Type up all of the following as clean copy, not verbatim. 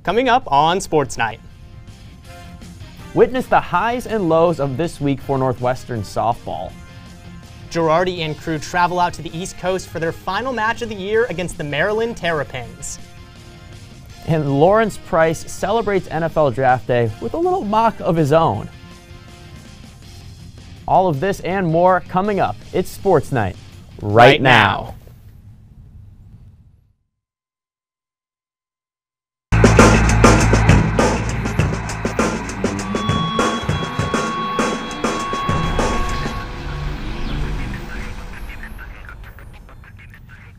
coming up on Sportsnight. Witness the highs and lows of this week for Northwestern softball. Girardi and crew travel out to the East Coast for their final match of the year against the Maryland Terrapins. And Lawrence Price celebrates NFL Draft Day with a little mock of his own. All of this and more coming up. It's Sports Night right now.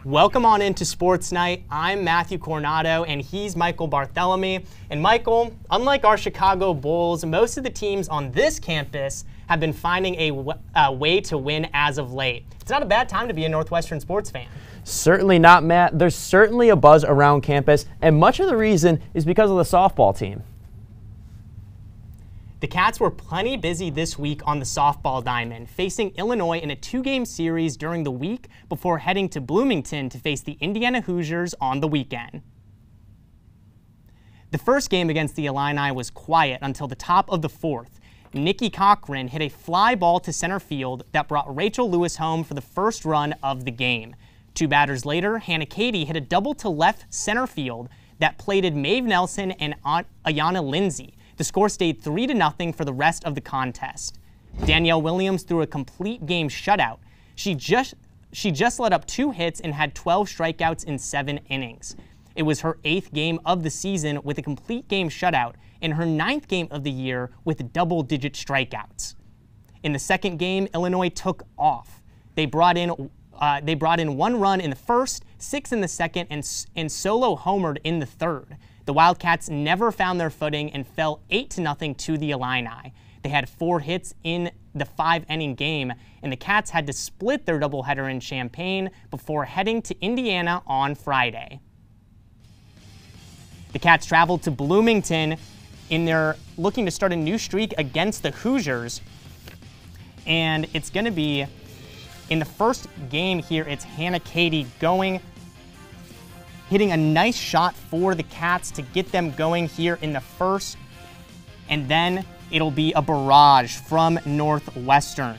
Welcome on into Sports Night. I'm Matthew Coronado, and he's Michael Barthelemy. And Michael, unlike our Chicago Bulls, most of the teams on this campus have been finding a way to win as of late. It's not a bad time to be a Northwestern sports fan. Certainly not, Matt. There's certainly a buzz around campus, and much of the reason is because of the softball team. The Cats were plenty busy this week on the softball diamond, facing Illinois in a two-game series during the week before heading to Bloomington to face the Indiana Hoosiers on the weekend. The first game against the Illini was quiet until the top of the fourth. Nikki Cochran hit a fly ball to center field that brought Rachel Lewis home for the first run of the game. Two batters later, Hannah Cady hit a double to left center field that plated Maeve Nelson and Ayana Lindsay. The score stayed 3-0 for the rest of the contest. Danielle Williams threw a complete game shutout. She just let up 2 hits and had 12 strikeouts in 7 innings. It was her 8th game of the season with a complete game shutout and her 9th game of the year with double-digit strikeouts. In the second game, Illinois took off. They brought in 1 run in the first, 6 in the second, and solo homered in the third. The Wildcats never found their footing and fell 8-0 to the Illini. They had 4 hits in the 5-inning game, and the Cats had to split their doubleheader in Champaign before heading to Indiana on Friday. The Cats traveled to Bloomington in their looking to start a new streak against the Hoosiers, and it's going to be in the first game here. It's Hannah Cady hitting a nice shot for the Cats to get them going here in the first, and then it'll be a barrage from Northwestern.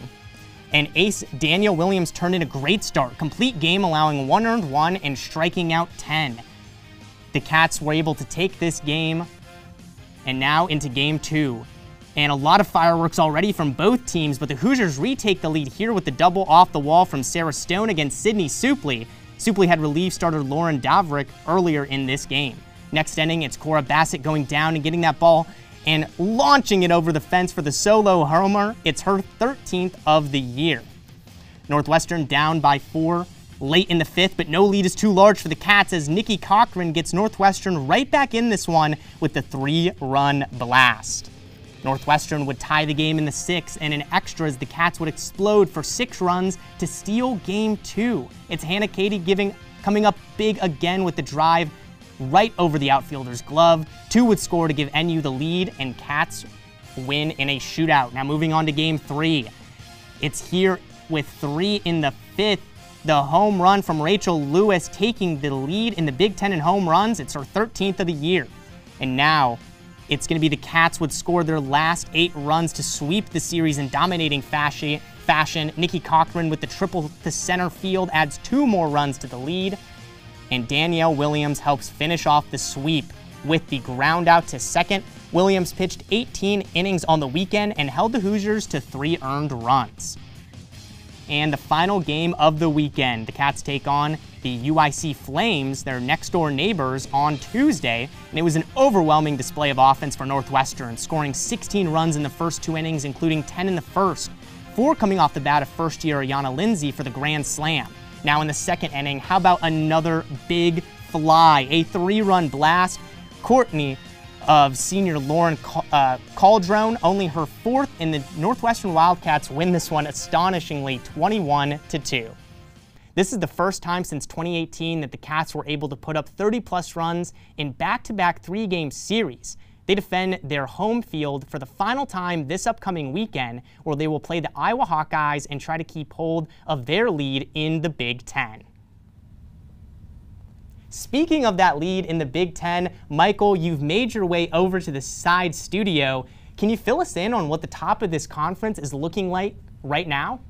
And ace Danielle Williams turned in a great start, complete game allowing 1 earned run and striking out 10. The Cats were able to take this game and now into game 2. And a lot of fireworks already from both teams, but the Hoosiers retake the lead here with the double off the wall from Sarah Stone against Sydney Supley. Supley had relief starter Lauren Davrick earlier in this game. Next inning, it's Cora Bassett going down and getting that ball and launching it over the fence for the solo homer. It's her 13th of the year. Northwestern down by 4 late in the 5th, but no lead is too large for the Cats as Nikki Cochran gets Northwestern right back in this one with the 3-run blast. Northwestern would tie the game in the 6th, and in extras, the Cats would explode for 6 runs to steal game 2. It's Hannah Cady coming up big again with the drive right over the outfielder's glove. 2 would score to give NU the lead, and Cats win in a shootout. Now moving on to game 3. It's here with 3 in the 5th. The home run from Rachel Lewis taking the lead in the Big Ten in home runs. It's her 13th of the year. And now it's going to be the Cats would score their last 8 runs to sweep the series in dominating fashion. Nikki Cochran with the triple to center field adds 2 more runs to the lead. And Danielle Williams helps finish off the sweep with the ground out to second. Williams pitched 18 innings on the weekend and held the Hoosiers to 3 earned runs. And the final game of the weekend, the Cats take on the UIC Flames, their next-door neighbors, on Tuesday, and it was an overwhelming display of offense for Northwestern, scoring 16 runs in the first 2 innings, including 10 in the first, 4 coming off the bat of first-year Ayana Lindsay for the grand slam. Now in the second inning, how about another big fly, a 3-run blast? Courtney of senior Lauren Caldrone, only her 4th, and the Northwestern Wildcats win this one astonishingly 21-2. This is the first time since 2018 that the Cats were able to put up 30-plus runs in back-to-back 3-game series. They defend their home field for the final time this upcoming weekend, where they will play the Iowa Hawkeyes and try to keep hold of their lead in the Big Ten. Speaking of that lead in the Big Ten, Michael, you've made your way over to the side studio. Can you fill us in on what the top of this conference is looking like right now?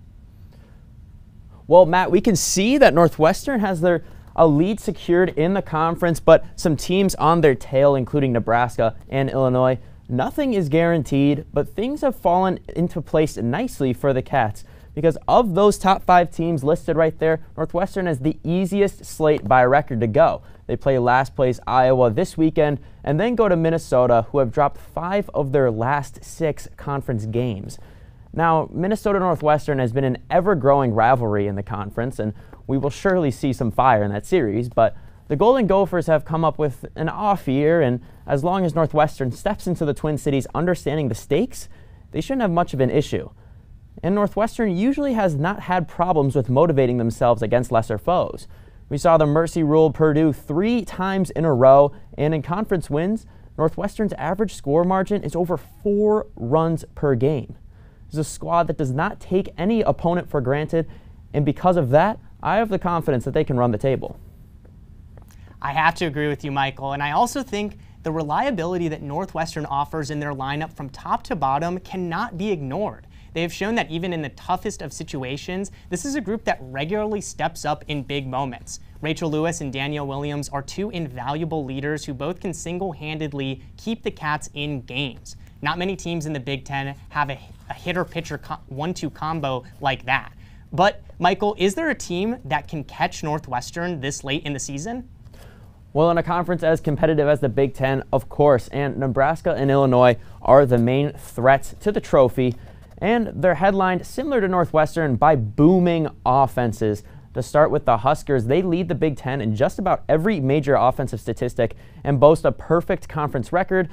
Well, Matt, we can see that Northwestern has a lead secured in the conference, but some teams on their tail, including Nebraska and Illinois. Nothing is guaranteed, but things have fallen into place nicely for the Cats. Because of those top 5 teams listed right there, Northwestern has the easiest slate by record to go. They play last place Iowa this weekend and then go to Minnesota, who have dropped 5 of their last 6 conference games. Now, Minnesota-Northwestern has been an ever-growing rivalry in the conference, and we will surely see some fire in that series, but the Golden Gophers have come up with an off year, and as long as Northwestern steps into the Twin Cities understanding the stakes, they shouldn't have much of an issue. And Northwestern usually has not had problems with motivating themselves against lesser foes. We saw the Mercy rule Purdue 3 times in a row, and in conference wins, Northwestern's average score margin is over 4 runs per game. It's a squad that does not take any opponent for granted, and because of that, I have the confidence that they can run the table. I have to agree with you, Michael, and I also think the reliability that Northwestern offers in their lineup from top to bottom cannot be ignored. They have shown that even in the toughest of situations, this is a group that regularly steps up in big moments. Rachel Lewis and Danielle Williams are 2 invaluable leaders who both can single-handedly keep the Cats in games. Not many teams in the Big Ten have a hitter-pitcher 1-2 combo like that. But, Michael, is there a team that can catch Northwestern this late in the season? Well, in a conference as competitive as the Big Ten, of course, and Nebraska and Illinois are the main threats to the trophy, and they're headlined similar to Northwestern by booming offenses. To start with the Huskers, they lead the Big Ten in just about every major offensive statistic and boast a perfect conference record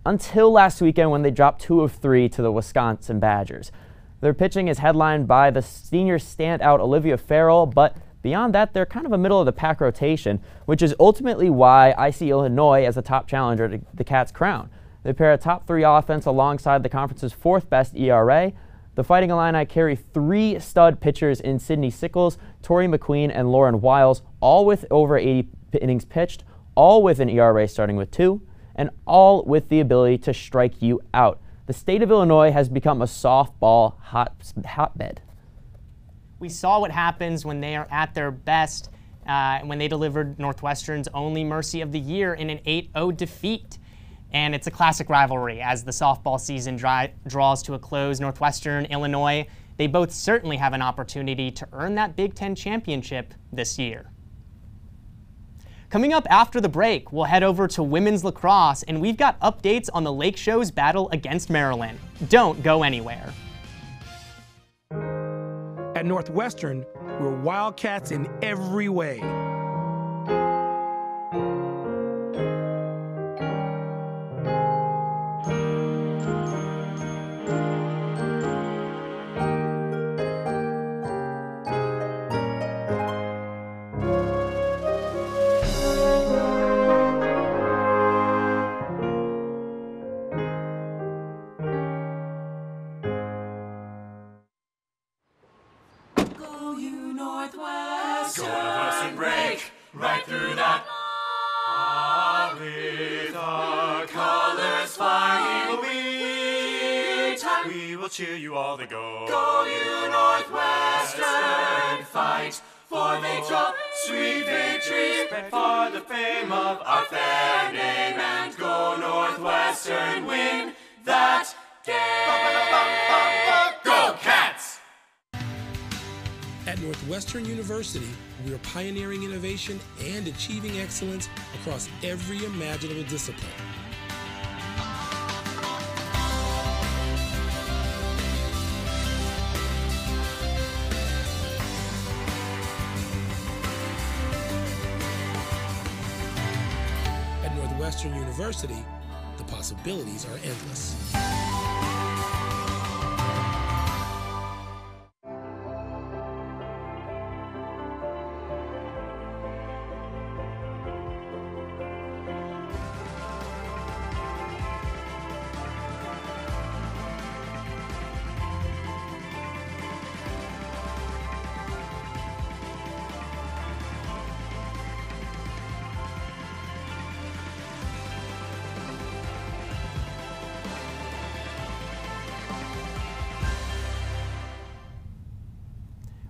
until last weekend when they dropped 2 of 3 to the Wisconsin Badgers. Their pitching is headlined by the senior standout Olivia Farrell, but beyond that, they're kind of a middle-of-the-pack rotation, which is ultimately why I see Illinois as the top challenger to the Cats' crown. They pair a top 3 offense alongside the conference's 4th best ERA. The Fighting Illini carry 3 stud pitchers in Sydney Sickles, Tori McQueen, and Lauren Wiles, all with over 80 innings pitched, all with an ERA starting with 2, and all with the ability to strike you out. The state of Illinois has become a softball hotbed. We saw what happens when they are at their best, when they delivered Northwestern's only Mercy of the year in an 8-0 defeat. And it's a classic rivalry as the softball season draws to a close. Northwestern, Illinois, they both certainly have an opportunity to earn that Big Ten championship this year. Coming up after the break, we'll head over to women's lacrosse, and we've got updates on the Lake Show's battle against Maryland. Don't go anywhere. At Northwestern, we're Wildcats in every way. Northwestern break right through that. With our colors flying, we will cheer you all to go. Go you Northwestern, fight for the sweet victory, spread for the fame of our fair name, and go Northwestern, win that game. Go Cats! At Northwestern University, we are pioneering innovation and achieving excellence across every imaginable discipline. At Northwestern University, the possibilities are endless.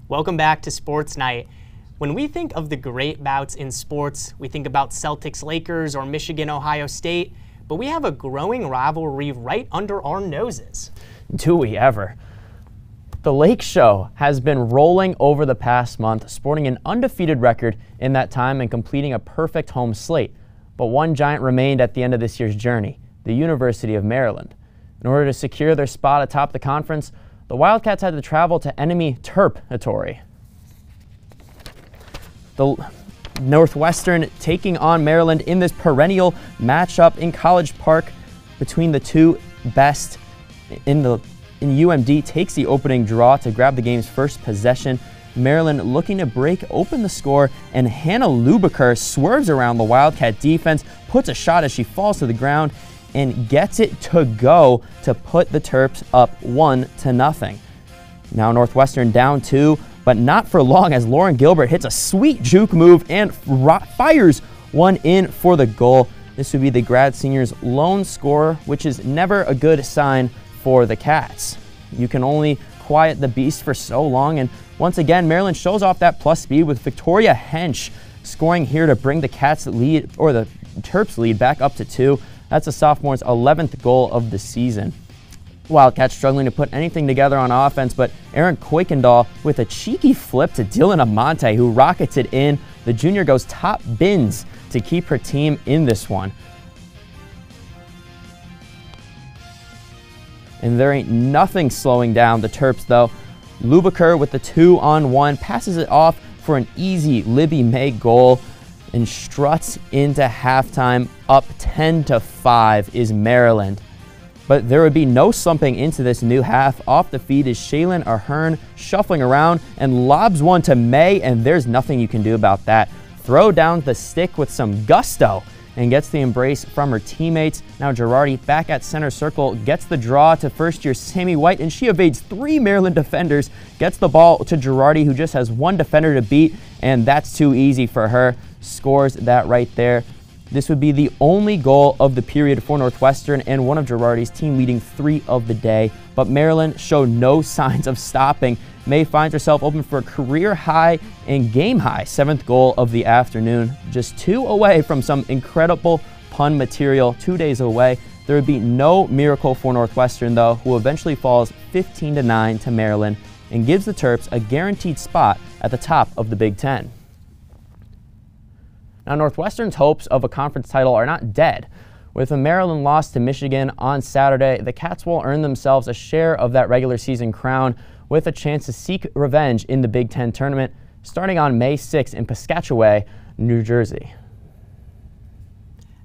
Welcome back to Sports Night. When we think of the great bouts in sports, we think about Celtics-Lakers or Michigan-Ohio State, but we have a growing rivalry right under our noses. Do we ever? The Lake Show has been rolling over the past month, sporting an undefeated record in that time and completing a perfect home slate. But one giant remained at the end of this year's journey, the University of Maryland. In order to secure their spot atop the conference, the Wildcats had to travel to enemy territory. The Northwestern taking on Maryland in this perennial matchup in College Park between the two best in UMD takes the opening draw to grab the game's first possession. Maryland looking to break open the score, and Hannah Lubiker swerves around the Wildcat defense, puts a shot as she falls to the ground, and gets it to go to put the Terps up 1-0. Now Northwestern down 2, but not for long as Lauren Gilbert hits a sweet juke move and fires one in for the goal. This would be the grad senior's lone scorer, which is never a good sign for the Cats. You can only quiet the beast for so long, and once again Maryland shows off that plus speed with Victoria Hench scoring here to bring the Cats lead, or the Terps lead, back up to 2. That's the sophomore's 11th goal of the season. Wildcats struggling to put anything together on offense, but Aaron Kuykendall with a cheeky flip to Dylan Amante, who rockets it in. The junior goes top bins to keep her team in this one. And there ain't nothing slowing down the Terps, though. Lubiker with the 2-on-1 passes it off for an easy Libby May goal and struts into halftime. Up 10-5 is Maryland. But there would be no slumping into this new half. Off the feed is Shaylin Ahern shuffling around and lobs one to May, and there's nothing you can do about that. Throw down the stick with some gusto and gets the embrace from her teammates. Now Girardi back at center circle, gets the draw to first-year Sammy White, and she evades 3 Maryland defenders, gets the ball to Girardi, who just has 1 defender to beat, and that's too easy for her. Scores that right there. This would be the only goal of the period for Northwestern and one of Girardi's team-leading 3 of the day, but Maryland showed no signs of stopping. May finds herself open for a career-high and game-high 7th goal of the afternoon, just 2 away from some incredible pun material, 2 days away. There would be no miracle for Northwestern, though, who eventually falls 15-9 to Maryland and gives the Terps a guaranteed spot at the top of the Big Ten. Now, Northwestern's hopes of a conference title are not dead. With a Maryland loss to Michigan on Saturday, the Cats will earn themselves a share of that regular season crown with a chance to seek revenge in the Big Ten tournament starting on May 6th in Piscataway, New Jersey.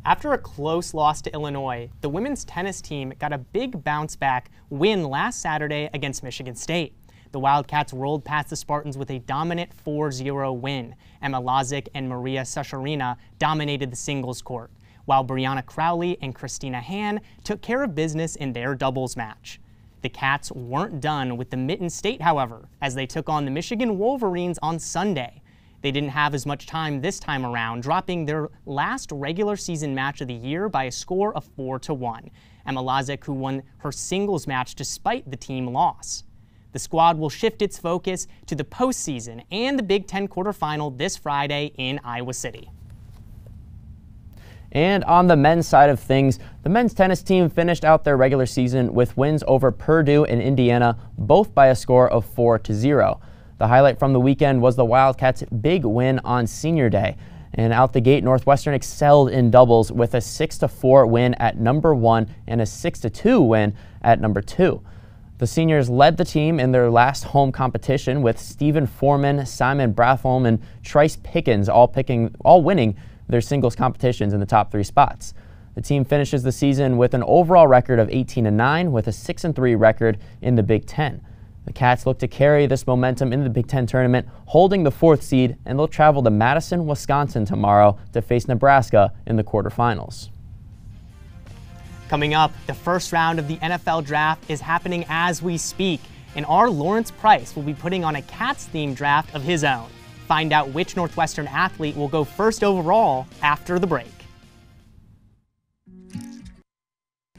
After a close loss to Illinois, the women's tennis team got a big bounce-back win last Saturday against Michigan State. The Wildcats rolled past the Spartans with a dominant 4-0 win. Emma Lazic and Maria Sacharina dominated the singles court, while Brianna Crowley and Christina Han took care of business in their doubles match. The Cats weren't done with the Mitten State, however, as they took on the Michigan Wolverines on Sunday. They didn't have as much time this time around, dropping their last regular season match of the year by a score of 4-1. Emma Lazic, who won her singles match despite the team loss. The squad will shift its focus to the postseason and the Big Ten quarterfinal this Friday in Iowa City. And on the men's side of things, the men's tennis team finished out their regular season with wins over Purdue and Indiana, both by a score of 4-0. The highlight from the weekend was the Wildcats' big win on Senior Day. And out the gate, Northwestern excelled in doubles with a 6-4 win at number 1 and a 6-2 win at number 2. The seniors led the team in their last home competition with Stephen Foreman, Simon Brathholm, and Trice Pickens all winning their singles competitions in the top 3 spots. The team finishes the season with an overall record of 18-9 with a 6-3 record in the Big Ten. The Cats look to carry this momentum in the Big Ten tournament, holding the 4th seed, and they'll travel to Madison, Wisconsin tomorrow to face Nebraska in the quarterfinals. Coming up, the first round of the NFL draft is happening as we speak, and our Lawrence Price will be putting on a Cats-themed draft of his own. Find out which Northwestern athlete will go first overall after the break.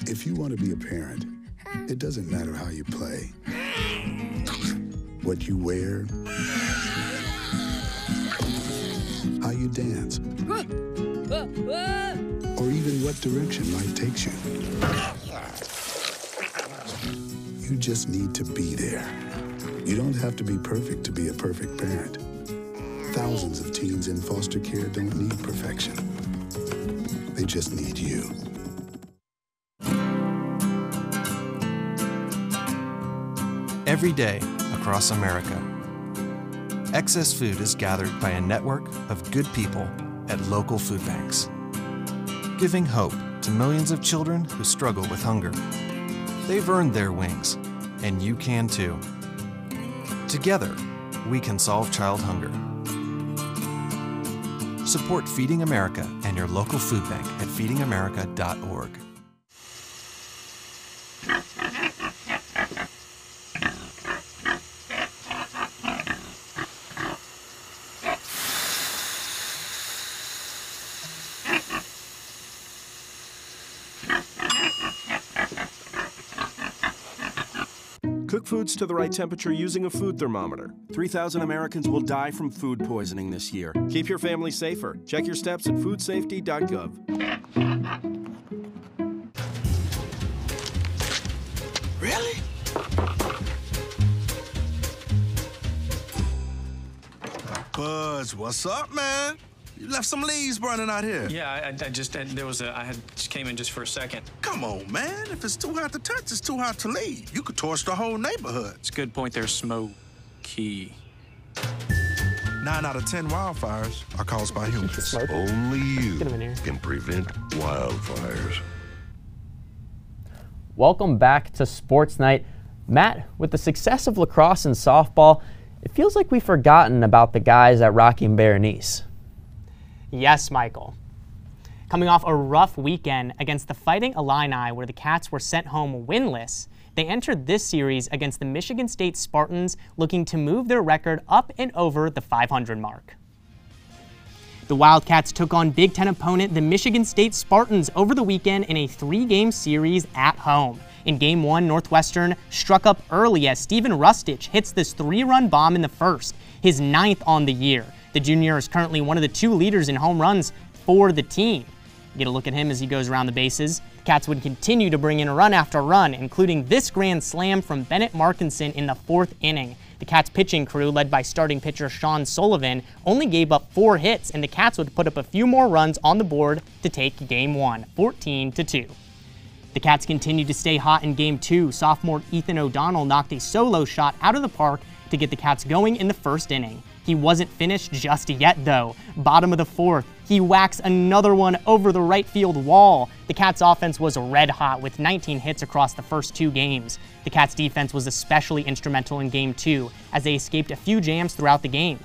If you want to be a parent, it doesn't matter how you play. what you wear, how you dance, or even what direction life takes you. You just need to be there. You don't have to be perfect to be a perfect parent. Thousands of teens in foster care don't need perfection. They just need you. Every day across America, excess food is gathered by a network of good people at local food banks, giving hope to millions of children who struggle with hunger. They've earned their wings, and you can too. Together, we can solve child hunger. Support Feeding America and your local food bank at feedingamerica.org. Cook foods to the right temperature using a food thermometer. 3,000 Americans will die from food poisoning this year. Keep your family safer. Check your steps at foodsafety.gov. Really? Buzz, what's up, man? You left some leaves burning out here. Yeah, I just came in just for a second. Come on, man. If it's too hot to touch, it's too hot to leave. You could torch the whole neighborhood. It's a good point there, Smokey. 9 out of 10 wildfires are caused by humans. Only you can prevent wildfires. Welcome back to Sports Night. Matt, with the success of lacrosse and softball, it feels like we've forgotten about the guys at Rocky and Berenice. Yes, Michael. Coming off a rough weekend against the Fighting Illini where the Cats were sent home winless, they entered this series against the Michigan State Spartans looking to move their record up and over the 500 mark. The Wildcats took on Big Ten opponent the Michigan State Spartans over the weekend in a 3-game series at home. In Game 1, Northwestern struck up early as Steven Rustich hits this 3-run bomb in the first, his 9th on the year. The junior is currently one of the 2 leaders in home runs for the team. You get a look at him as he goes around the bases. The Cats would continue to bring in run after run, including this grand slam from Bennett Markinson in the 4th inning. The Cats pitching crew, led by starting pitcher Sean Sullivan, only gave up 4 hits, and the Cats would put up a few more runs on the board to take Game 1, 14-2. The Cats continued to stay hot in Game 2. Sophomore Ethan O'Donnell knocked a solo shot out of the park to get the Cats going in the 1st inning. He wasn't finished just yet, though. Bottom of the 4th, he whacks another one over the right field wall. The Cats' offense was red hot with 19 hits across the first 2 games. The Cats' defense was especially instrumental in Game 2 as they escaped a few jams throughout the game.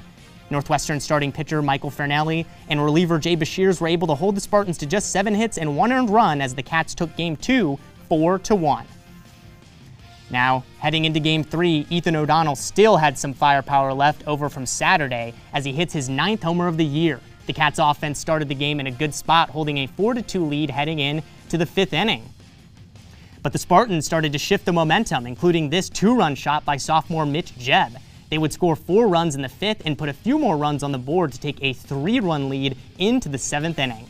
Northwestern starting pitcher Michael Fernelli and reliever Jay Bashirs were able to hold the Spartans to just 7 hits and 1 earned run as the Cats took Game 2 4-1. Now, heading into Game 3, Ethan O'Donnell still had some firepower left over from Saturday as he hits his 9th homer of the year. The Cats' offense started the game in a good spot, holding a 4-2 lead heading in to the 5th inning. But the Spartans started to shift the momentum, including this 2-run shot by sophomore Mitch Jebb. They would score 4 runs in the 5th and put a few more runs on the board to take a 3-run lead into the 7th inning.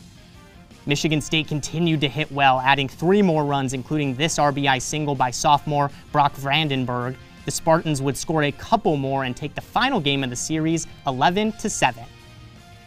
Michigan State continued to hit well, adding 3 more runs, including this RBI single by sophomore Brock Vandenberg. The Spartans would score a couple more and take the final game of the series 11-7.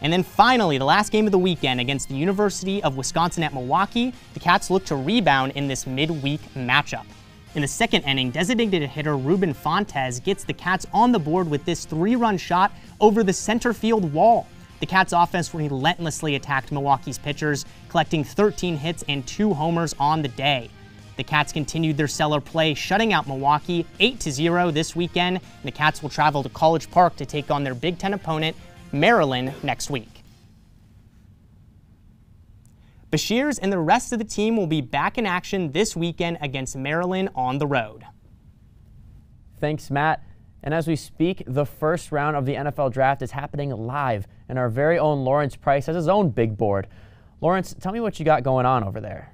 And then finally, the last game of the weekend against the University of Wisconsin at Milwaukee, the Cats looked to rebound in this midweek matchup. In the 2nd inning, designated hitter Ruben Fontes gets the Cats on the board with this 3-run shot over the center field wall. The Cats' offense relentlessly attacked Milwaukee's pitchers, collecting 13 hits and 2 homers on the day. The Cats continued their stellar play, shutting out Milwaukee 8-0 this weekend, and the Cats will travel to College Park to take on their Big Ten opponent, Maryland, next week. Bashirs and the rest of the team will be back in action this weekend against Maryland on the road. Thanks, Matt. And as we speak, the first round of the NFL Draft is happening live, and our very own Lawrence Price has his own big board. Lawrence, tell me what you got going on over there.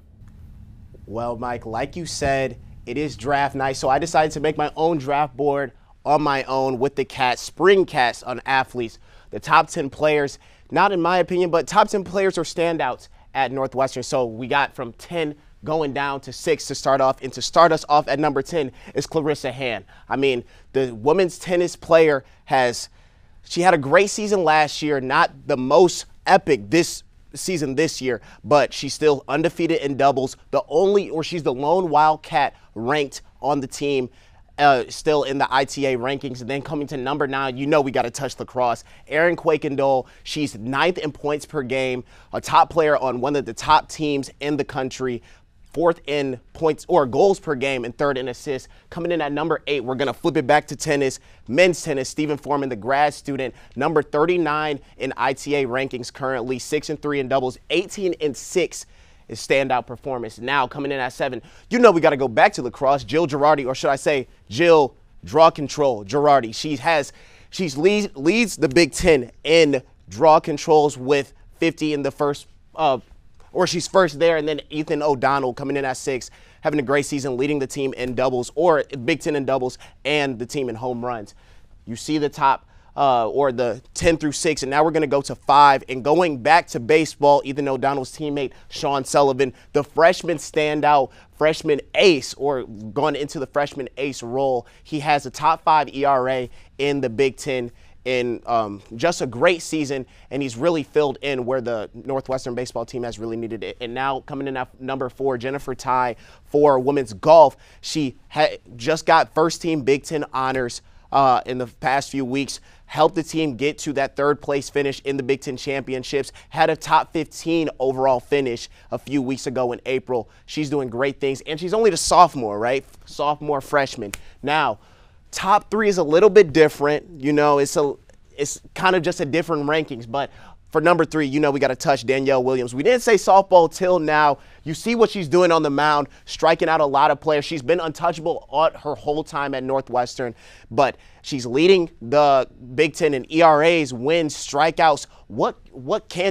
Well, Mike, like you said, it is draft night, so I decided to make my own draft board on my own with the Cats, spring Cats on athletes. The top 10 players, not in my opinion, but top 10 players are standouts at Northwestern. So we got from 10 going down to 6 to start off, and to start us off at number 10 is Clarissa Hand. I mean, the women's tennis player she had a great season last year, not the most epic this season this year, but she's still undefeated in doubles. She's the lone Wildcat ranked on the team, still in the ITA rankings. And then coming to number 9, we got to touch lacrosse. Erin Quakendole, she's 9th in points per game, a top player on one of the top teams in the country, 4th in points or goals per game, and 3rd in assists. Coming in at number 8, we're going to flip it back to tennis, men's tennis. Stephen Foreman, the grad student, number 39 in ITA rankings currently, 6-3 in doubles, 18-6 is standout performance. Now coming in at 7, we got to go back to lacrosse. Jill Girardi, or should I say Jill Draw Control Girardi. She leads the Big Ten in draw controls with 50 in the first. She's first there, and then Ethan O'Donnell coming in at 6, having a great season, leading the team in doubles, or Big Ten in doubles, and the team in home runs. You see the top, or the 10 through 6, and now we're going to go to 5. And going back to baseball, Ethan O'Donnell's teammate, Sean Sullivan, the freshman standout, freshman ace, or going into the freshman ace role. He has a top 5 ERA in the Big Ten. In just a great season, and he's really filled in where the Northwestern baseball team has really needed it. And now coming in at number 4, Jennifer Ty for women's golf. She just got first team Big Ten honors in the past few weeks, helped the team get to that 3rd place finish in the Big Ten championships, had a top 15 overall finish a few weeks ago in April. She's doing great things, and she's only the sophomore, right? Sophomore freshman. Now, top 3 is a little bit different. It's kind of just a different rankings. But for number 3, we got to touch Danielle Williams. We didn't say softball till now. You see what she's doing on the mound, striking out a lot of players. She's been untouchable her whole time at Northwestern, but she's leading the Big Ten in ERAs, wins, strikeouts. What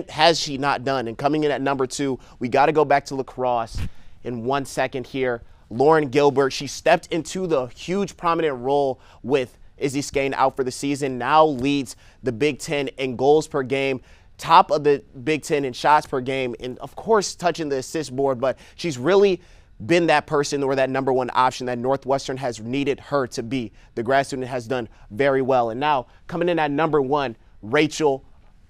has she not done? And coming in at number 2, we got to go back to lacrosse in 1 second here. Lauren Gilbert, she stepped into the huge prominent role with Izzy Skane out for the season, now leads the Big Ten in goals per game, top of the Big Ten in shots per game, and of course touching the assist board, but she's really been that person or that number 1 option that Northwestern has needed her to be. The grad student has done very well. And now coming in at number 1, Rachel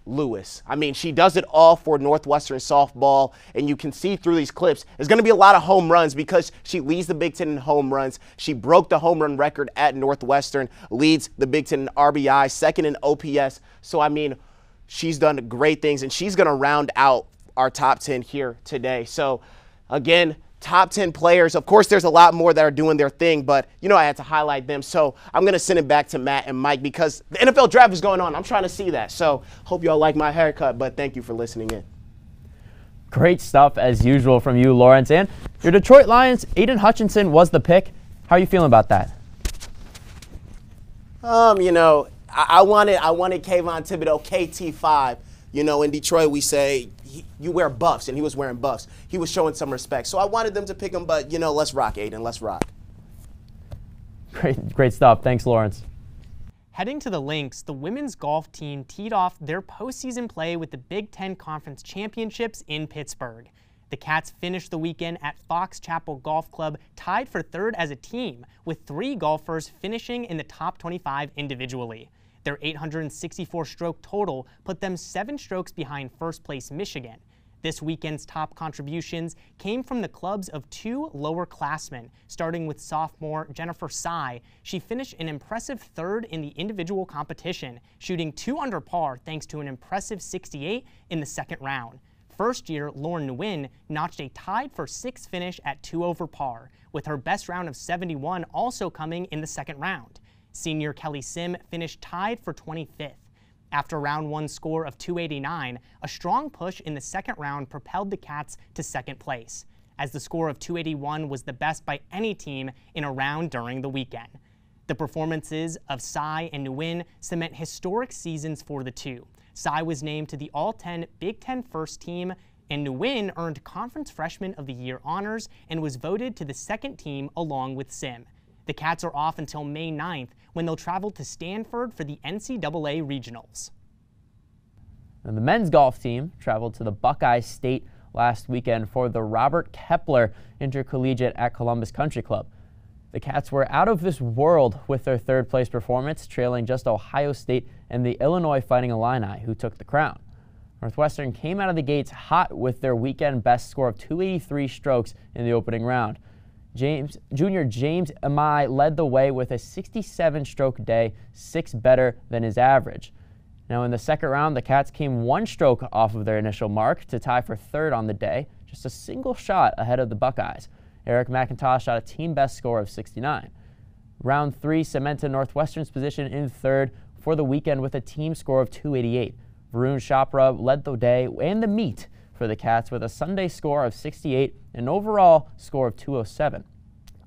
Lewis. I mean, she does it all for Northwestern softball, and you can see through these clips, there's going to be a lot of home runs because she leads the Big Ten in home runs. She broke the home run record at Northwestern, leads the Big Ten in RBI, 2nd in OPS. So, I mean, she's done great things, and she's going to round out our top 10 here today. So, again, top 10 players. Of course, there's a lot more that are doing their thing, but, I had to highlight them. So I'm going to send it back to Matt and Mike because the NFL draft is going on. I'm trying to see that. So hope you all like my haircut, but thank you for listening in. Great stuff, as usual, from you, Lawrence. And your Detroit Lions, Aiden Hutchinson was the pick. How are you feeling about that? I wanted Kayvon Thibodeau, KT5. In Detroit, we say you wear buffs, and he was wearing buffs. He was showing some respect. So I wanted them to pick him, but, let's rock, Aiden. Let's rock. Great stuff. Thanks, Lawrence. Heading to the links, the women's golf team teed off their postseason play with the Big Ten Conference Championships in Pittsburgh. The Cats finished the weekend at Fox Chapel Golf Club, tied for 3rd as a team, with 3 golfers finishing in the top 25 individually. Their 864-stroke total put them 7 strokes behind first-place Michigan. This weekend's top contributions came from the clubs of 2 lower-classmen, starting with sophomore Jennifer Tsai. She finished an impressive 3rd in the individual competition, shooting 2 under par thanks to an impressive 68 in the 2nd round. First-year Lauren Nguyen notched a tied for 6th finish at 2 over par, with her best round of 71 also coming in the 2nd round. Senior Kelly Sim finished tied for 25th. After round 1 score of 289, a strong push in the 2nd round propelled the Cats to 2nd place, as the score of 281 was the best by any team in a round during the weekend. The performances of Tsai and Nguyen cement historic seasons for the two. Tsai was named to the All-10 Big Ten First Team, and Nguyen earned Conference Freshman of the Year honors and was voted to the 2nd team along with Sim. The Cats are off until May 9th, when they'll travel to Stanford for the NCAA Regionals. And the men's golf team traveled to the Buckeye State last weekend for the Robert Kepler Intercollegiate at Columbus Country Club. The Cats were out of this world with their third-place performance, trailing just Ohio State and the Illinois Fighting Illini, who took the crown. Northwestern came out of the gates hot with their weekend best score of 283 strokes in the opening round. Junior James Amai led the way with a 67-stroke day, 6 better than his average. Now in the second round, the Cats came 1 stroke off of their initial mark to tie for third on the day, just a single shot ahead of the Buckeyes. Eric McIntosh shot a team-best score of 69. Round 3 cemented Northwestern's position in third for the weekend with a team score of 288. Varun Chopra led the day and the meet for the Cats with a Sunday score of 68 and an overall score of 207.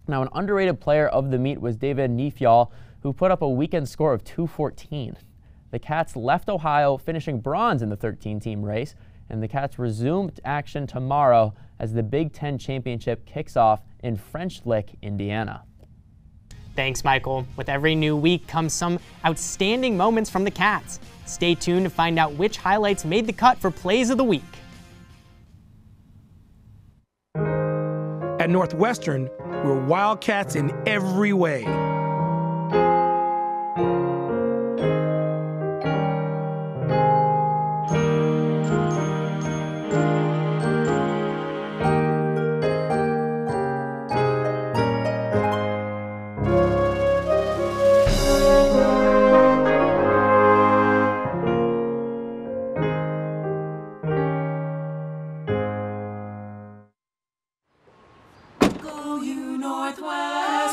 Now, an underrated player of the meet was David Neifjall, who put up a weekend score of 214. The Cats left Ohio, finishing bronze in the 13-team race, and the Cats resumed action tomorrow as the Big Ten Championship kicks off in French Lick, Indiana. Thanks, Michael. With every new week comes some outstanding moments from the Cats. Stay tuned to find out which highlights made the cut for Plays of the Week. At Northwestern, we're Wildcats in every way.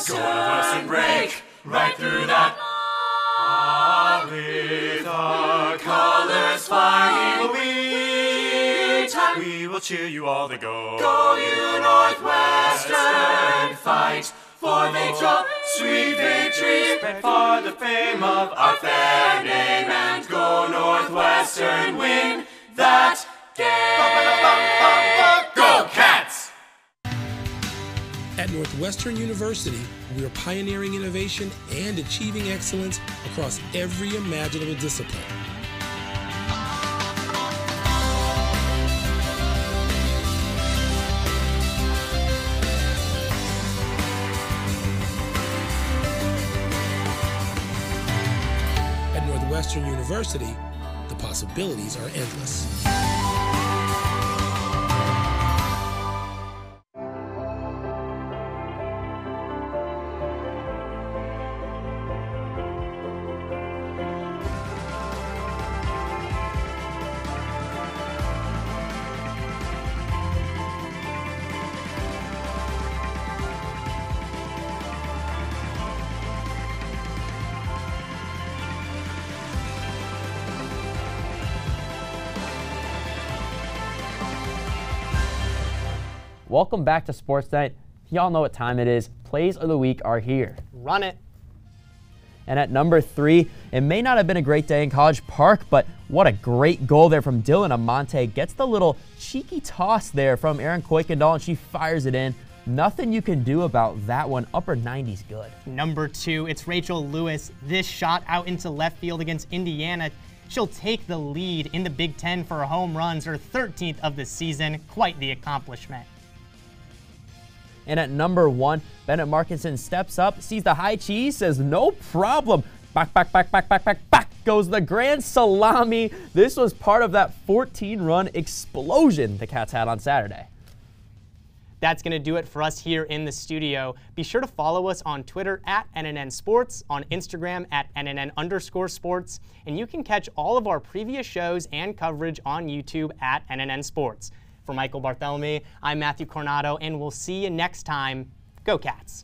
Northwestern break right through that with our colors flying we will cheer you all to go. Go you Northwestern, fight for the sweet victory, spread for the fame of our fair name, and go Northwestern, win that game. Go Cats! At Northwestern University, we are pioneering innovation and achieving excellence across every imaginable discipline. At Northwestern University, the possibilities are endless. Welcome back to Sports Night. Y'all know what time it is. Plays of the week are here. Run it. And at number 3, it may not have been a great day in College Park, but what a great goal there from Dylan Amante. Gets the little cheeky toss there from Erin Kuykendall, and she fires it in. Nothing you can do about that one. Upper 90s good. Number 2, it's Rachel Lewis. This shot out into left field against Indiana. She'll take the lead in the Big Ten for home runs, her 13th of the season. Quite the accomplishment. And at number 1, Bennett Markinson steps up, sees the high cheese, says no problem. Back goes the grand salami. This was part of that 14-run explosion the Cats had on Saturday. That's going to do it for us here in the studio. Be sure to follow us on Twitter at NNN Sports, on Instagram at NNN_sports, and you can catch all of our previous shows and coverage on YouTube at NNN Sports. For Michael Barthelemy, I'm Matthew Coronado, and we'll see you next time. Go Cats!